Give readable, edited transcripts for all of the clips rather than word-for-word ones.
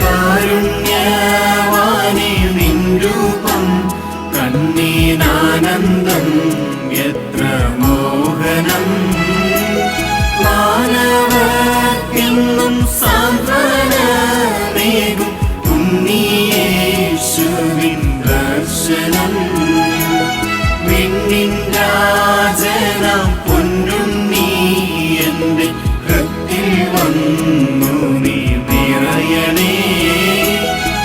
കാരുണ്യവാനേ നിൻ രൂപം കണ്ണീനാനന്ദം എത്ര മോഹനം. മാനവർക്കെന്നും സാന്ത്വനമേകും ഉണ്ണിയേശുവിൻ ദർശനം. വിണ്ണിൻ രാജനാം പൊന്നുണ്ണി എൻ്റെ ഹൃത്തിൽ വന്നു നീ നിറയണേ.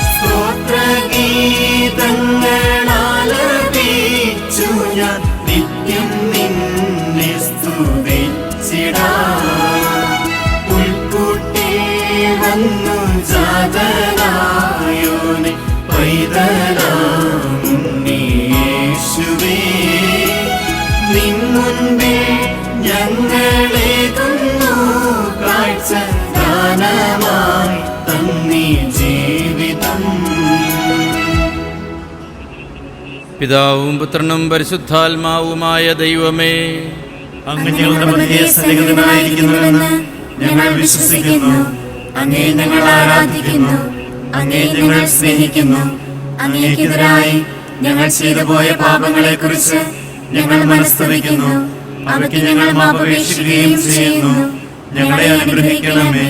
സ്തോത്രഗീതങ്ങളാലപിച്ചു ഞാൻ നിത്യം നിന്നെ സ്തുതിച്ചിടാം. പുൽക്കൂട്ടിൽ വന്നു ജാതനായോനെ പൈതലാമുണ്ണിയേശുവേ, നിൻ മുൻപിൽ ഞങ്ങളേകുന്നു കാഴ്ച ദാനമായി തന്നീ ജീവിതം. പിതാവും പുത്രനും പരിശുദ്ധാത്മാവുമായ ദൈവമേ, അങ്ങ് ഞങ്ങളുടെ മധ്യേ സന്നിഹിതനായിരിക്കുന്നുവെന്ന് ഞങ്ങൾ വിശ്വസിക്കുന്നു. അങ്ങേ ഞങ്ങൾ ആരാധിക്കുന്നു, അങ്ങേ ഞങ്ങൾ സ്നേഹിക്കുന്നു. അങ്ങേക്കെതിരായി ഞങ്ങൾ ചെയ്തു പോയ പാപങ്ങളെ കുറിച്ച് ഞങ്ങൾ മനസ്തപിക്കുന്നു. അവയ്ക്ക് ഞങ്ങൾ മാപ്പപേക്ഷിക്കുകയും ചെയ്യുന്നു. ഞങ്ങളെ അനുഗ്രഹിക്കണമേ.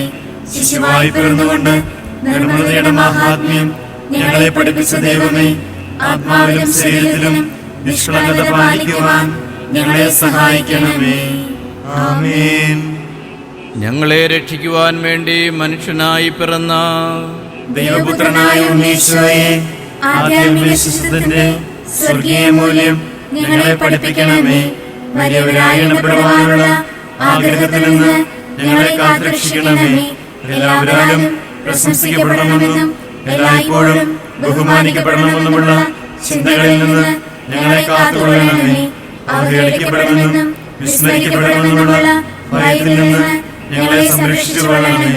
ശിശുവായി പിറന്നുകൊണ്ട് നിർമ്മലതയുടെ മഹാത്മ്യം ഞങ്ങളെ പഠിപ്പിച്ച ദൈവമേ, ആത്മാവിലും ശരീരത്തിലും നിഷ്കളങ്കത പാലിക്കുവാൻ ഞങ്ങളെ സഹായിക്കണമേ. ആമേൻ. ഞങ്ങളെ രക്ഷിക്കുവാൻ വേണ്ടി മനുഷ്യനായി പിറന്ന ദൈവപുത്രനായ ഉണ്ണീശോയെ, ആദ്യാത്മവിശ്വാസത്തിന്റെ സ്വർഗീയ മൂല്യം ഞങ്ങളെ പഠിപ്പിക്കണമേ. വലിയവരായി എണ്ണപ്പെടുവാനുള്ള ആഗ്രഹത്തിൽ നിന്ന് ഞങ്ങളെ കാത്തുരക്ഷിക്കണമേ. എല്ലാവരാലും പ്രശംസിക്കപ്പെടണമെന്നും എല്ലായ്പ്പോഴും ബഹുമാനിക്കപ്പെടണമെന്നുമുള്ള ചിന്തകളിൽ നിന്ന് ഞങ്ങളെ കാത്തുകൊള്ളണമേ. അവഹേളിക്കപ്പെടണമെന്നും വിസ്മരിക്കപ്പെടണമെന്നുമുള്ള ഭയത്തിൽ നിന്ന് ഞങ്ങളെ സംരക്ഷിച്ചു കൊള്ളണമേ.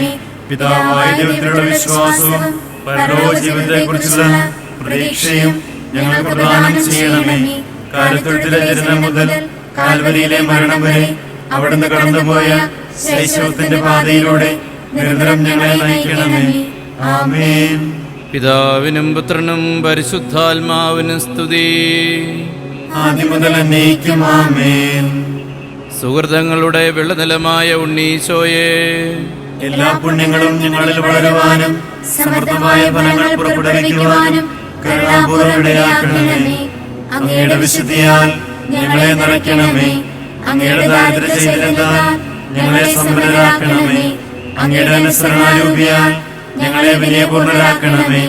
പിതാവായ ദൈവത്തിലുള്ള വിശ്വാസവും പരലോക ജീവിതത്തെക്കുറിച്ചുള്ള പ്രതീക്ഷയും ഞങ്ങൾക്ക് പ്രദാനം ചെയ്യണമേ. കാലത്തൊഴുത്തിലെ ജനനം മുതൽ കാൽവരിയിലെ മരണം വരെ അവിടുന്ന് കടന്നുപോയ ശൈശവത്തിന്റെ പാതയിലൂടെ നിരന്തരം ഞങ്ങളെ നയിക്കണമേ. ആമേൻ. പിതാവിനും പുത്രനും പരിശുദ്ധാത്മാവിനും സ്തുതി. ആദ്യം മുതൽ എന്നേക്കും ആമേൻ. സുഹൃതങ്ങളുടെ വെള്ളനിലമായ ഉണ്ണീശോയെ, എല്ലാ പുണ്യങ്ങളും ഞങ്ങളിൽ വളരുവാനും സമൃദ്ധമായ ഫലങ്ങൾ പുറപ്പെടുവിക്കുവാനും കരുണാപൂർവ്വം ഇടയാക്കണമേ. അങ്ങയുടെ വിശുദ്ധിയാൽ ഞങ്ങളെ നിറയ്ക്കണമേ. അങ്ങയുടെ ദാരിദ്ര്യ ചൈതന്യത്താൽ ഞങ്ങളെ സമ്പന്നരാക്കണമേ. അങ്ങയുടെ അനുസരണാരൂപിയാൽ ഞങ്ങളെ വിനയപൂർണ്ണരാക്കണമേ.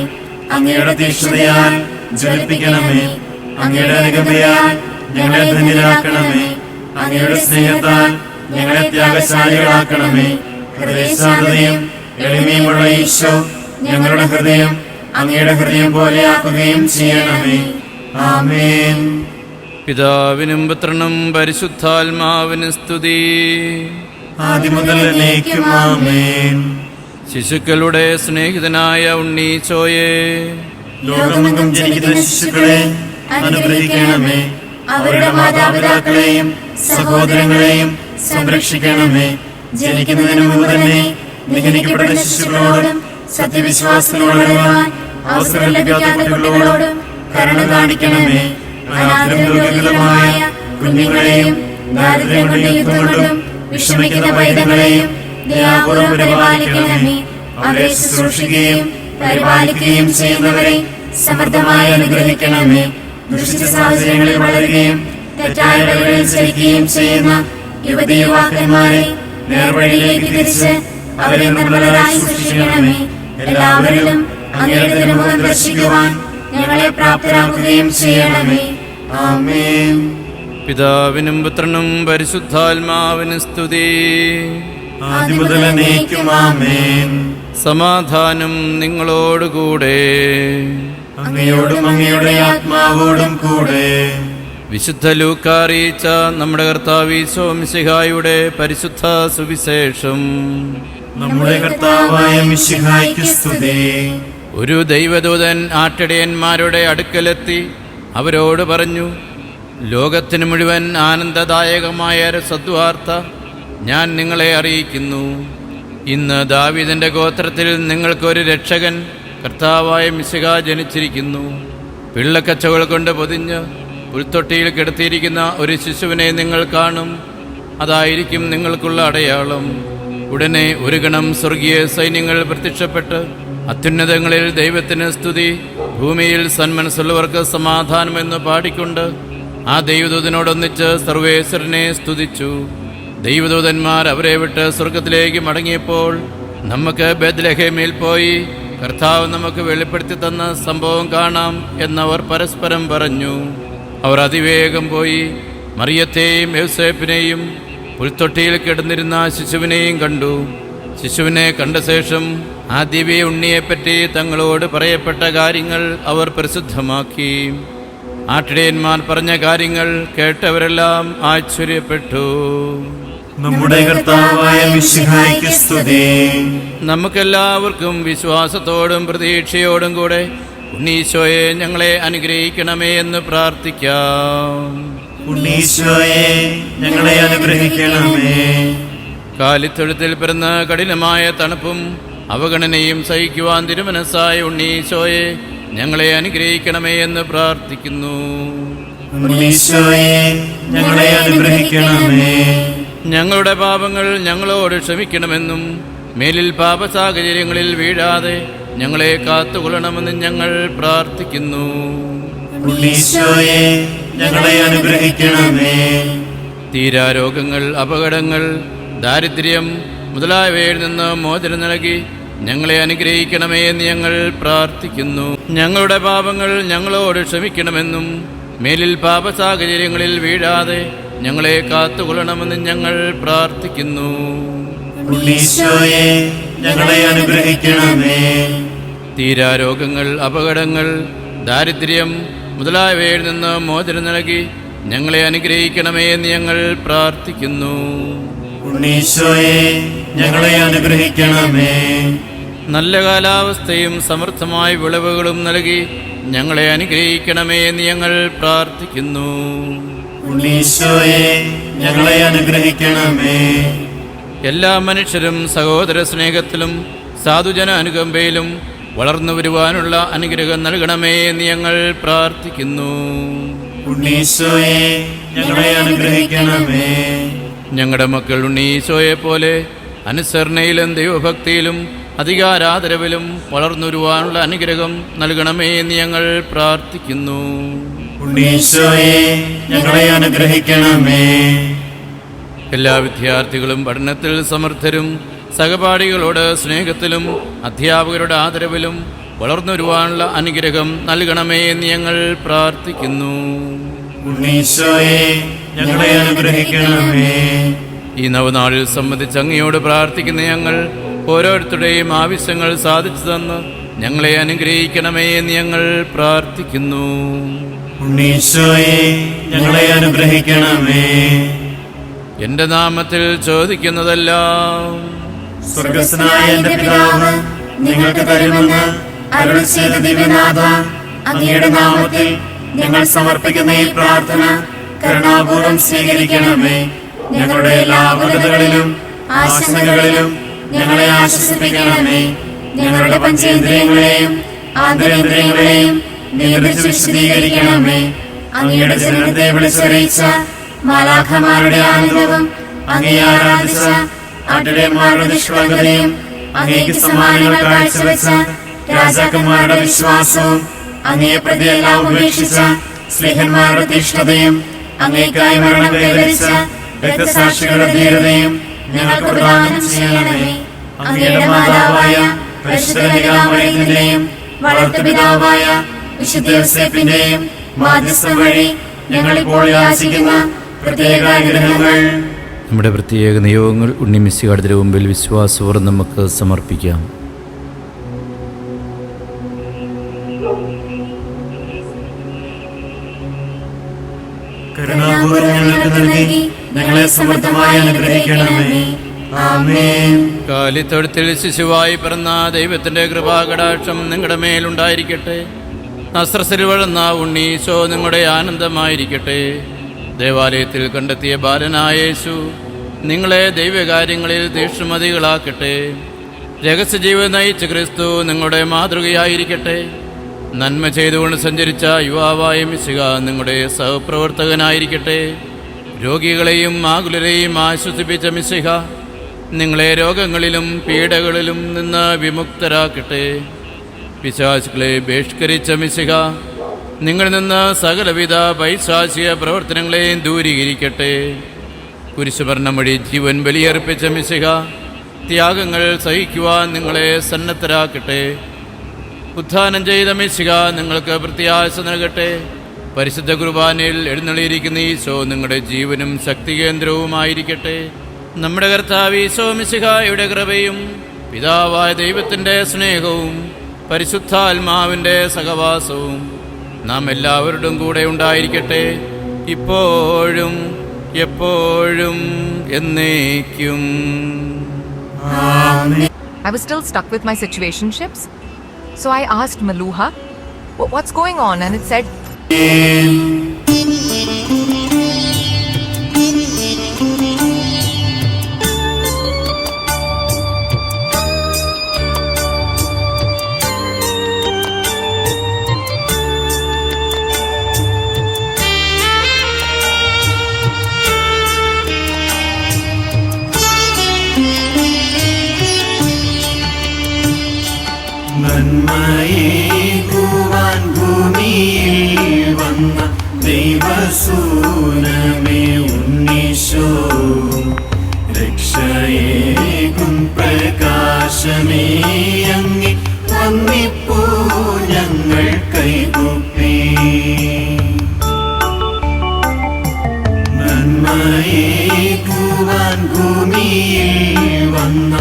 അങ്ങയുടെ തീക്ഷ്ണതയാൽ ജ്വലിപ്പിക്കണമേ. അങ്ങയുടെ അനുകമ്പയാൽ ഞങ്ങളെ ധന്യരാക്കണമേ. അങ്ങയുടെ സ്നേഹത്താൽ ഞങ്ങളെ ത്യാഗശാലികളാക്കണമേ. ഹൃദയശാന്തതയും എളിമയുമുള്ള ഈശോ ഞങ്ങളുടെ ഹൃദയം അങ്ങയുടെ ഹൃദയം പോലെയാക്കുകയും ചെയ്യണമേ. ആമേൻ. പിതാവിനും പുത്രനും പരിശുദ്ധാത്മാവിനും സ്തുതി. ആദ്യം മുതൽ എന്നേക്കും ആമേൻ. ശിശുക്കളുടെ സ്നേഹിതനായ ഉണ്ണീശോയെ, ലോകമെങ്ങും ജനിക്കുന്ന ശിശുക്കളെ അനുഗ്രഹിക്കണമേ. അവരുടെ മാതാപിതാക്കളെയും സഹോദരങ്ങളെയും സംരക്ഷിക്കണമേ. ജനിക്കുന്നതിന് മുമ്പ് തന്നെ നിഗണിക്കപ്പെട്ട ശിശുക്കളോടും സത്യവിശ്വാസത്തിനോട് വളരുവാൻ അവസരം ലഭിക്കാത്ത കുട്ടികളോടും കരുണ കാണിക്കണമേ. അനാഥരും ദുർഗതമായ കുഞ്ഞുങ്ങളെയും ദാരിദ്ര്യം കൊണ്ടും യുദ്ധം കൊണ്ടും വിഷമിക്കുന്ന പൈതങ്ങളെയും ദയാപൂർവ്വം പരിപാലിക്കണമേ. അവരെ ശുശ്രൂഷിക്കുകയും പരിപാലിക്കുകയും ചെയ്യുന്നവരെ സമൃദ്ധമായി അനുഗ്രഹിക്കണമേ. ദുഷിച്ച സാഹചര്യങ്ങളിൽ വളരുകയും തെറ്റായ വഴികളിൽ ചലിക്കുകയും ചെയ്യുന്ന യുവതി യുവാക്കന്മാരെ നേർവഴിയിലേക്ക് തിരിച്ച് അവരെ നിർമ്മലരായി സൂക്ഷിക്കണമേ. എല്ലാവരിലും അങ്ങയുടെ തിരുമുഖം ദർശിക്കുവാൻ ഞങ്ങളെ പ്രാപ്തരാക്കുകയും ചെയ്യണമേ. ആമേൻ. പിതാവിനും പുത്രനും പരിശുദ്ധാത്മാവിനും സ്തുതി. ആദ്യം മുതൽ എന്നേക്കും ആമേൻ. സമാധാനം നിങ്ങളോടുകൂടെ. അങ്ങയോടും അങ്ങയുടെ ആത്മാവോടും കൂടെ. വിശുദ്ധ ലൂക്ക അറിയിച്ച നമ്മുടെ കർത്താവ് ഈശോ മിശിഹായുടെ പരിശുദ്ധ സുവിശേഷം. നമ്മുടെ കർത്താവായ മിശിഹായ്ക്ക് സ്തുതി. ഒരു ദൈവദൂതൻ ആട്ടിടയന്മാരുടെ അടുക്കലെത്തി അവരോട് പറഞ്ഞു, ലോകത്തിന് മുഴുവൻ ആനന്ദദായകമായ ഒരു സദ്വാർത്ത ഞാൻ നിങ്ങളെ അറിയിക്കുന്നു. ഇന്ന് ദാവീദിന്റെ ഗോത്രത്തിൽ നിങ്ങൾക്കൊരു രക്ഷകൻ കർത്താവായ മിശിഹ ജനിച്ചിരിക്കുന്നു. പിള്ളക്കച്ചകൾ കൊണ്ട് പൊതിഞ്ഞ് പുൽത്തൊട്ടിയിൽ കിടത്തിയിരിക്കുന്ന ഒരു ശിശുവിനെ നിങ്ങൾ കാണും. അതായിരിക്കും നിങ്ങൾക്കുള്ള അടയാളം. ഉടനെ ഒരു ഗണം സ്വർഗീയ സൈന്യങ്ങൾ പ്രത്യക്ഷപ്പെട്ട് അത്യുന്നതങ്ങളിൽ ദൈവത്തിന് സ്തുതി, ഭൂമിയിൽ സന്മനസ്സുള്ളവർക്ക് സമാധാനമെന്ന് പാടിക്കൊണ്ട് ആ ദൈവദൂതനോടൊന്നിച്ച് സർവേശ്വരനെ സ്തുതിച്ചു. ദൈവദൂതന്മാർ അവരെ വിട്ട് സ്വർഗത്തിലേക്ക് മടങ്ങിയപ്പോൾ നമുക്ക് ബേത്ലഹേമിൽ പോയി കർത്താവ് നമുക്ക് വെളിപ്പെടുത്തി തന്ന സംഭവം കാണാം എന്നവർ പരസ്പരം പറഞ്ഞു. അവർ അതിവേഗം പോയി മറിയത്തെയും യോസേപ്പിനെയും പുൽത്തൊട്ടിയിൽ കിടന്നിരുന്ന ശിശുവിനെയും കണ്ടു. ശിശുവിനെ കണ്ട ശേഷം ആ ദിവ്യ ഉണ്ണിയെപ്പറ്റി തങ്ങളോട് പറയപ്പെട്ട കാര്യങ്ങൾ അവർ പ്രസിദ്ധമാക്കി. ആട്ടിടയന്മാർ പറഞ്ഞ കാര്യങ്ങൾ കേട്ടവരെല്ലാം ആശ്ചര്യപ്പെട്ടു. നമ്മുടെ കർത്താവായ മിശിഹായ്ക്ക് സ്തുതി. നമുക്കെല്ലാവർക്കും വിശ്വാസത്തോടും പ്രതീക്ഷയോടും കൂടെ ഉണ്ണീശോയെ ഞങ്ങളെ അനുഗ്രഹിക്കണമേ എന്ന് പ്രാർത്ഥിക്കാം. ഉണ്ണീശോയെ ഞങ്ങളെ അനുഗ്രഹിക്കണമേ. കാലിത്തൊഴുത്തിൽ പിറന്ന കഠിനമായ തണുപ്പും അവഗണനയും സഹിക്കുവാൻ തിരുമനസ്സായ ഉണ്ണീശോയെ ഞങ്ങളെ അനുഗ്രഹിക്കണമേ എന്ന് പ്രാർത്ഥിക്കുന്നു. ഉണ്ണീശോയെ ഞങ്ങളെ അനുഗ്രഹിക്കണമേ. ഞങ്ങളുടെ പാപങ്ങൾ ഞങ്ങളോട് ക്ഷമിക്കണമെന്നും മേലിൽ പാപസാഹചര്യങ്ങളിൽ വീഴാതെ ഞങ്ങളെ കാത്തുകൊള്ളണമെന്നും ഞങ്ങൾ പ്രാർത്ഥിക്കുന്നു. ഉണ്ണീശോയെ ഞങ്ങളെ അനുഗ്രഹിക്കണമേ. തീരാരോഗങ്ങൾ, അപകടങ്ങൾ, ദാരിദ്ര്യം മുതലായവയിൽ നിന്ന് മോചനം നൽകി ഞങ്ങളെ അനുഗ്രഹിക്കണമേ എന്ന് ഞങ്ങൾ പ്രാർത്ഥിക്കുന്നു. ഞങ്ങളുടെ പാപങ്ങൾ ഞങ്ങളോട് ക്ഷമിക്കണമെന്നും മേലിൽ പാപസാഹചര്യങ്ങളിൽ വീഴാതെ ഞങ്ങളെ കാത്തുകൊള്ളണമെന്നും ഞങ്ങൾ പ്രാർത്ഥിക്കുന്നു. ഉണ്ണീശോയെ ഞങ്ങളെ അനുഗ്രഹിക്കണമേ. തീരാരോഗങ്ങൾ, അപകടങ്ങൾ, ദാരിദ്ര്യം മുതലായവയിൽ നിന്ന് മോചനം നൽകി ഞങ്ങളെ അനുഗ്രഹിക്കണമേ എന്ന് ഞങ്ങൾ പ്രാർത്ഥിക്കുന്നു. ഉണ്ണീശോയെ ഞങ്ങളെ അനുഗ്രഹിക്കണമേ. നല്ല കാലാവസ്ഥയും സമൃദ്ധമായ വിളവുകളും നൽകി ഞങ്ങളെ അനുഗ്രഹിക്കണമേ എന്ന് ഞങ്ങൾ പ്രാർത്ഥിക്കുന്നു. ഉണ്ണീശോയെ ഞങ്ങളെ അനുഗ്രഹിക്കണമേ. എല്ലാ മനുഷ്യരും സഹോദര സ്നേഹത്തിലും സാധുജന അനുകമ്പയിലും വളർന്നു വരുവാനുള്ള അനുഗ്രഹം നൽകണമേ എന്ന് ഞങ്ങൾ പ്രാർത്ഥിക്കുന്നു. ഉണ്ണീശോയെ ഞങ്ങളെ അനുഗ്രഹിക്കണമേ. ഞങ്ങളുടെ മക്കൾ ഉണ്ണീശോയെ പോലെ അനുസരണയിലും ദൈവഭക്തിയിലും അധികാരാദരവിലും വളർന്നു വരുവാനുള്ള അനുഗ്രഹം നൽകണമേ എന്ന് ഞങ്ങൾ പ്രാർത്ഥിക്കുന്നു. ഉണ്ണീശോയെ ഞങ്ങളെ അനുഗ്രഹിക്കണമേ. എല്ലാ വിദ്യാർത്ഥികളും പഠനത്തിൽ സമർത്ഥരും സഹപാഠികളോട് സ്നേഹത്തിലും അധ്യാപകരുടെ ആദരവിലും വളർന്നു വരുവാനുള്ള അനുഗ്രഹം നൽകണമേ എന്ന് ഞങ്ങൾ പ്രാർത്ഥിക്കുന്നു. ഉണ്ണീശോയെ ഞങ്ങളെ അനുഗ്രഹിക്കണമേ. ഈ നവനാളിൽ സംബന്ധിച്ച് അങ്ങയോട് പ്രാർത്ഥിക്കുന്ന ഞങ്ങൾ ഓരോരുത്തരുടെയും ആവശ്യങ്ങൾ സാധിച്ചു തന്ന് ഞങ്ങളെ അനുഗ്രഹിക്കണമേ എന്ന് ഞങ്ങൾ പ്രാർത്ഥിക്കുന്നു. ഉണ്ണീശോയെ ഞങ്ങളെ അനുഗ്രഹിക്കണമേ. എൻ്റെ നാമത്തിൽ ചോദിക്കുന്നതെല്ലാം സ്വർഗസ്ഥനായ എന്റെ പിതാവ് നിങ്ങൾക്ക് തരുമെന്ന് അരുളി ചെയ്ത ദിവ്യനാഥ, അങ്ങയുടെ നാമത്തിൽ ഞങ്ങൾ സമർപ്പിക്കുന്ന ഈ പ്രാർത്ഥന കരുണാപൂർവ്വം സ്വീകരിക്കണമേ. ഞങ്ങളുടെ എല്ലാ ആകുലതകളിലും ആശങ്കകളിലും ഞങ്ങളെ ആശ്വസിപ്പിക്കണമേ. ഞങ്ങളുടെ പഞ്ചേന്ദ്രിയങ്ങളെയും ആന്തരേന്ദ്രിയങ്ങളെയും നിയന്ത്രിച്ച് വിശദീകരിക്കണമേ. അങ്ങയുടെ ജനനത്തെ വിളിച്ചറിയിച്ച മാലാഖമാരുടെ ആനന്ദവും അങ്ങയെ ആരാധിച്ച ആട്ടിടയന്മാരുടെ നിഷ്കളങ്കതയും അങ്ങേക്ക് സമ്മാനങ്ങൾ കാഴ്ചവെച്ച രാജാക്കന്മാരുടെ വിശ്വാസവും അങ്ങയെ പ്രതിയെല്ലാം ഉപേക്ഷിച്ച സ്നേഹന്മാരുടെ തീഷ്ണതയും അങ്ങേക്കായി മരണം കൈവരിച്ച രക്തസാക്ഷികളുടെ ധീരതയും ഞങ്ങൾക്ക് പ്രദാനം ചെയ്യണമേ. അങ്ങയുടെ മാതാവായ പരിശുദ്ധ കന്യകാമറിയത്തിന്റെയും വളർത്തുപിതാവായ വിശുദ്ധ യോസേപ്പിന്റെയും മാധ്യസ്ഥം വഴി ഞങ്ങളിപ്പോൾ യാചിക്കുന്ന പ്രത്യേക അനുഗ്രഹങ്ങൾ, നമ്മുടെ പ്രത്യേക നിയോഗങ്ങൾ ഉണ്ണിമിശിഹായുടെ മുമ്പിൽ വിശ്വാസപൂർവ്വം നമുക്ക് സമർപ്പിക്കാം. കരുണാപൂർവ്വം ഞങ്ങൾക്ക് നൽകി ഞങ്ങളെ സമൃദ്ധമായി അനുഗ്രഹിക്കണമേ. ആമേൻ. കാലിത്തൊഴുത്തിൽ ശിശുവായി പിറന്ന ദൈവത്തിൻ്റെ കൃപാകടാക്ഷം നിങ്ങളുടെ മേലുണ്ടായിരിക്കട്ടെ. നസ്രസിൽ വളർന്ന ഉണ്ണീശോ നിങ്ങളുടെ ആനന്ദമായിരിക്കട്ടെ. ദേവാലയത്തിൽ കണ്ടെത്തിയ ബാലനായ യേശു നിങ്ങളെ ദൈവകാര്യങ്ങളിൽ തീക്ഷ്ണമതികളാക്കട്ടെ. രഹസ്യജീവൻ നയിച്ച ക്രിസ്തു നിങ്ങളുടെ മാതൃകയായിരിക്കട്ടെ. നന്മ ചെയ്തുകൊണ്ട് സഞ്ചരിച്ച യുവാവായ മിശിഹ നിങ്ങളുടെ സഹപ്രവർത്തകനായിരിക്കട്ടെ. രോഗികളെയും ആകുലരെയും ആശ്വസിപ്പിച്ച മിശിഹ നിങ്ങളെ രോഗങ്ങളിലും പീഡകളിലും നിന്ന് വിമുക്തരാക്കട്ടെ. പിശാചുക്കളെ ബഹിഷ്കരിച്ച മിശിഹ നിങ്ങളിൽ നിന്ന് സകലവിധ പൈശാചിക പ്രവർത്തനങ്ങളെയും ദൂരീകരിക്കട്ടെ. കുരിശുമരണം വഴി ജീവൻ ബലിയർപ്പിച്ച മിശിഹ ത്യാഗങ്ങൾ സഹിക്കുവാൻ നിങ്ങളെ സന്നദ്ധരാക്കട്ടെ. ഉത്ഥാനം ചെയ്ത മിശിഹ നിങ്ങൾക്ക് പ്രത്യാശ നൽകട്ടെ. പരിശുദ്ധ കുർബാനയിൽ എഴുന്നള്ളിയിരിക്കുന്ന ഈശോ നിങ്ങളുടെ ജീവനും ശക്തികേന്ദ്രവുമായിരിക്കട്ടെ. നമ്മുടെ കർത്താവ് ഈശോ മിശിഹായുടെ കൃപയും പിതാവായ ദൈവത്തിൻ്റെ സ്നേഹവും പരിശുദ്ധാത്മാവിൻ്റെ സഹവാസവും നാം എല്ലാവരുടെയും കൂടെ ഉണ്ടായിരിക്കട്ടെ, ഇപ്പോഴും എപ്പോഴും എന്നേക്കും. I was still stuck with my situationships, so I asked Maluha, what's going on? And it said, നന്മയേകുവാൻ ഭൂമിയിൽ വന്ന ദൈവസൂനമേ ഉണ്ണീശോ, രക്ഷയേകും പ്രകാശമേ അങ്ങേ വന്നിപ്പൂ ഞങ്ങൾ കൈകൂപ്പി. നന്മയേകുവാൻ ഭൂമിയിൽ വന്ന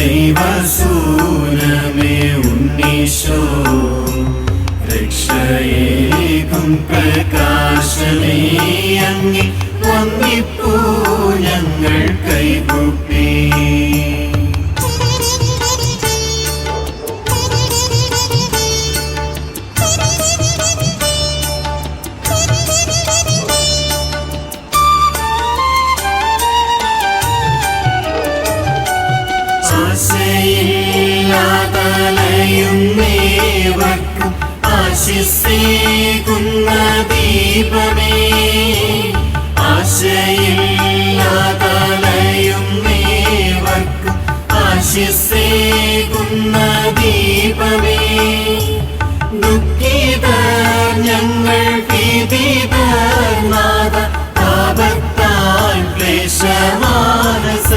ദൈവസൂനമേ ഉണ്ണീശോ, രക്ഷയേകും പ്രകാശമേ അങ്ങേ വന്നിപ്പൂ ഞങ്ങൾ കൈകൂപ്പി. ആശയില്ലാതലയുന്നേവർക്കും ആശിസേകുന്ന ദീപമേ, ആശയില്ലാതലയുന്നേവർക്കും ആശിസേകുന്ന ദീപമേ, ദുഃഖിതർ ഞങ്ങൾ ഭീതിതർ നാഥ പാപത്താൽ ക്ലേശമാനസ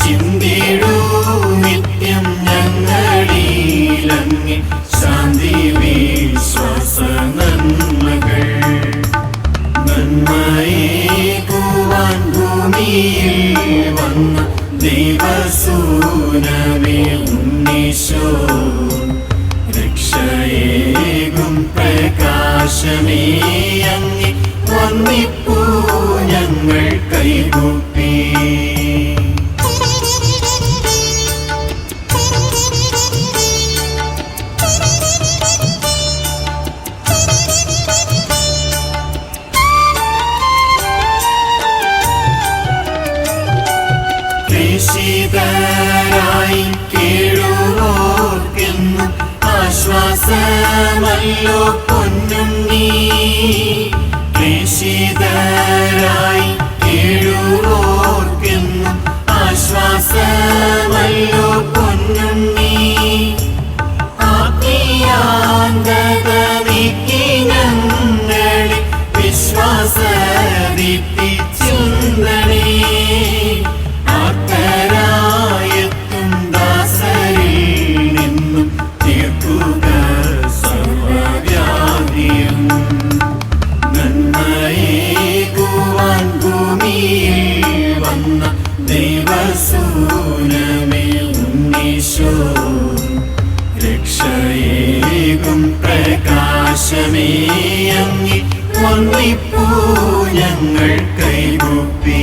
ചിന്തിടൂ നിത്യം ഞങ്ങളിലങ്ങേ ശാന്തി വിശ്വാസ നന്മകൾ. നന്മയേകുവാൻ ഭൂമിയിൽ വന്ന ദൈവസൂനമേ ഉണ്ണീശോ, രക്ഷയേകും പ്രകാശമേ അങ്ങേ വന്നിപ്പൂ ഞങ്ങൾ കൈകൂപ്പി. ക്ലേശിതരായി കേഴുവോർക്കെന്നും ആശ്വാസമല്ലോ പൊന്നുണ്ണീ, ക്ലേശിതരായി കേഴുവോർക്കെന്നും ആശ്വാസമല്ലോ പൊന്നുണ്ണീ, ആത്മീയാന്തത നീക്കി ഞങ്ങളെ വിശ്വാസദീപ്തി ചിന്തണേ, ആർത്തരായെത്തും ദാസരിൽ നിന്നും തീർക്കുക സർവ്വവ്യാധിയും. നന്മയേകുവാൻ ഭൂമിയിൽ വന്ന ദൈവസൂനമേ ഉണ്ണീശോ, രക്ഷയേകും പ്രകാശമേ അങ്ങേ വന്നിപ്പൂ ഞങ്ങൾ കൈകൂപ്പി.